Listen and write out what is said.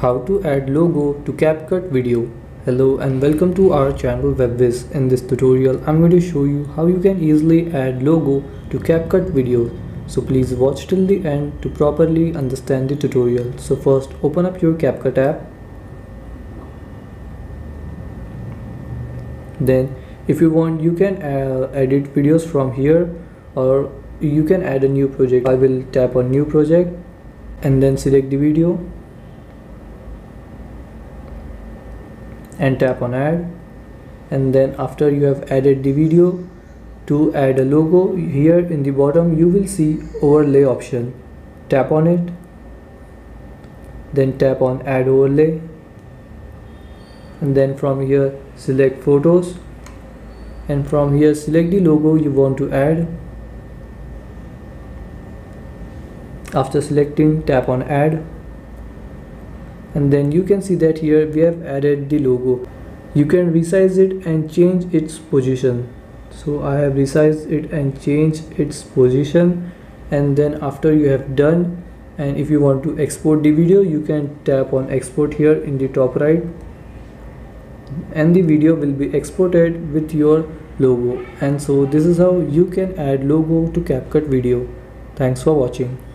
How to add logo to Capcut video. Hello and welcome to our channel Whizz. In this tutorial I'm going to show you how you can easily add logo to Capcut videos. So please watch till the end to properly understand the tutorial. So first open up your Capcut app. Then if you want you can edit videos from here, or you can add a new project. I will tap on new project and then select the video and tap on add. And then after you have added the video, to add a logo, here in the bottom you will see overlay option. Tap on it, then tap on add overlay, and then from here select photos, and from here select the logo you want to add. After selecting, tap on add, and then you can see that here we have added the logo. You can resize it and change its position. So I have resized it and changed its position. And then after you have done, and if you want to export the video, you can tap on export here in the top right, and the video will be exported with your logo. And so this is how you can add logo to Capcut video. Thanks for watching.